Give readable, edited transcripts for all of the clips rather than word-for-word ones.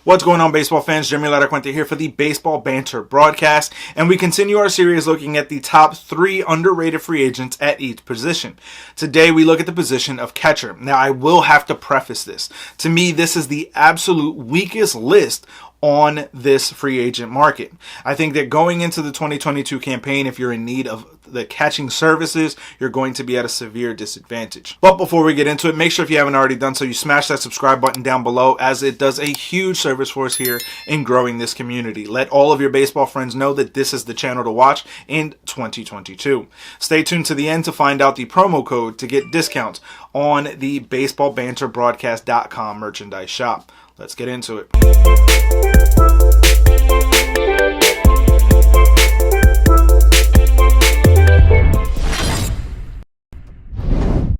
What's going on, baseball fans? Jeremy Laracuente here for the Baseball Banter Broadcast, and we continue our series looking at the top 3 underrated free agents at each position. Today, we look at the position of catcher. Now, I will have to preface this. To me, this is the absolute weakest list on this free agent market. I think that going into the 2022 campaign, if you're in need of the catching services, you're going to be at a severe disadvantage. But before we get into it, make sure if you haven't already done so, you smash that subscribe button down below, as it does a huge service for us here in growing this community. Let all of your baseball friends know that this is the channel to watch in 2022. Stay tuned to the end to find out the promo code to get discounts on the baseballbanterbroadcast.com merchandise shop. Let's get into it.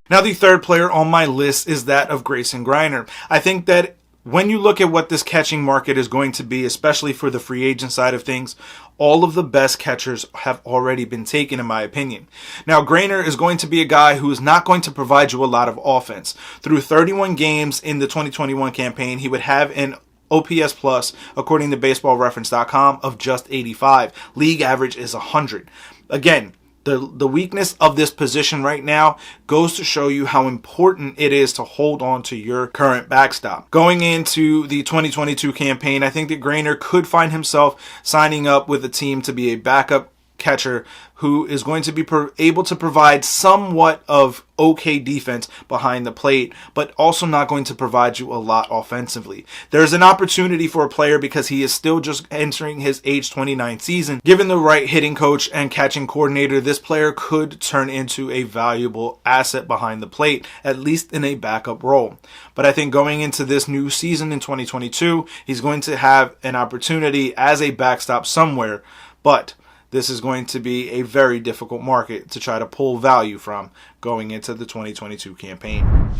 Now, the third player on my list is that of Grayson Grainer. I think that when you look at what this catching market is going to be, especially for the free agent side of things, all of the best catchers have already been taken, in my opinion. Now, Grainer is going to be a guy who is not going to provide you a lot of offense. Through 31 games in the 2021 campaign, he would have an OPS plus, according to baseballreference.com, of just 85. League average is 100. Again, the weakness of this position right now goes to show you how important it is to hold on to your current backstop. Going into the 2022 campaign, I think that Grainer could find himself signing up with a team to be a backup catcher who is going to be able to provide somewhat of okay defense behind the plate, but also not going to provide you a lot offensively. There's an opportunity for a player, because he is still just entering his age 29 season. Given the right hitting coach and catching coordinator, this player could turn into a valuable asset behind the plate, at least in a backup role. But I think going into this new season in 2022, he's going to have an opportunity as a backstop somewhere, but this is going to be a very difficult market to try to pull value from going into the 2022 campaign.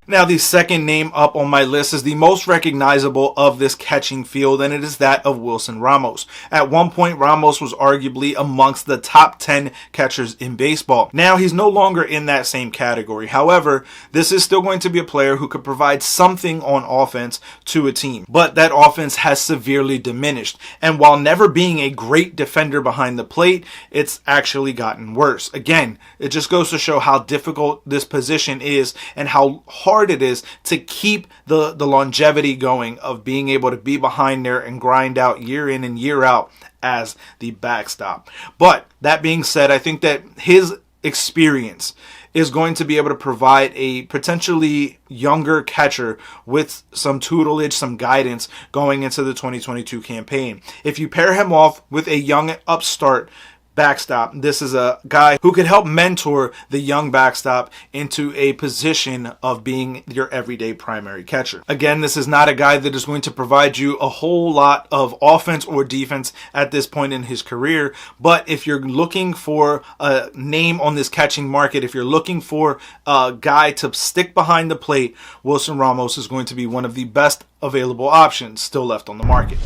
Now, the second name up on my list is the most recognizable of this catching field, and it is that of Wilson Ramos. At one point, Ramos was arguably amongst the top 10 catchers in baseball. Now, he's no longer in that same category. However, this is still going to be a player who could provide something on offense to a team. But that offense has severely diminished. And while never being a great defender behind the plate, it's actually gotten worse. Again, it just goes to show how difficult this position is and how hard it is to keep the longevity going of being able to be behind there and grind out year in and year out as the backstop. But that being said, I think that his experience is going to be able to provide a potentially younger catcher with some tutelage, some guidance going into the 2022 campaign. If you pair him off with a young upstart backstop, this is a guy who could help mentor the young backstop into a position of being your everyday primary catcher. Again, this is not a guy that is going to provide you a whole lot of offense or defense at this point in his career, but if you're looking for a name on this catching market, if you're looking for a guy to stick behind the plate, Wilson Ramos is going to be one of the best available options still left on the market.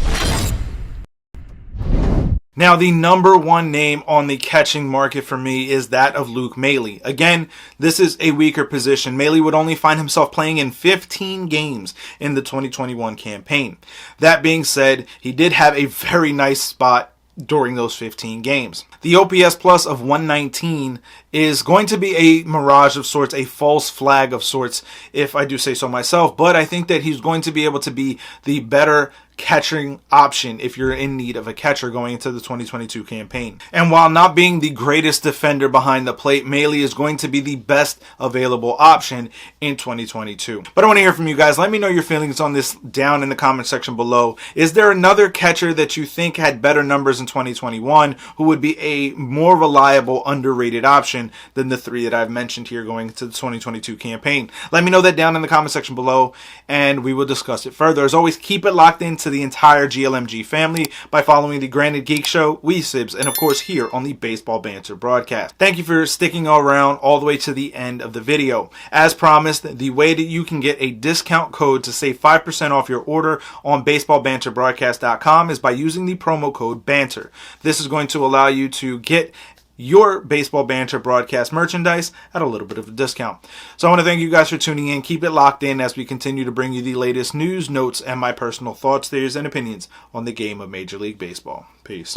Now, the number one name on the catching market for me is that of Luke Maile. Again, this is a weaker position. Maile would only find himself playing in 15 games in the 2021 campaign. That being said, he did have a very nice spot during those 15 games. The OPS plus of 119 is going to be a mirage of sorts, a false flag of sorts, if I do say so myself, but I think that he's going to be able to be the better catching option if you're in need of a catcher going into the 2022 campaign. And while not being the greatest defender behind the plate, Maile is going to be the best available option in 2022. But I want to hear from you guys. Let me know your feelings on this down in the comment section below. Is there another catcher that you think had better numbers in 2021 who would be a more reliable, underrated option than the 3 that I've mentioned here going into the 2022 campaign? Let me know that down in the comment section below, and we will discuss it further. As always, keep it locked into the entire GLMG family by following the Granted Geek Show, We Sibs, and of course here on the Baseball Banter Broadcast. Thank you for sticking around all the way to the end of the video. As promised, the way that you can get a discount code to save 5% off your order on baseballbanterbroadcast.com is by using the promo code BANTER. This is going to allow you to get your Baseball Banter Broadcast merchandise at a little bit of a discount. So I want to thank you guys for tuning in. Keep it locked in as we continue to bring you the latest news, notes, and my personal thoughts, theories, and opinions on the game of Major League Baseball. Peace.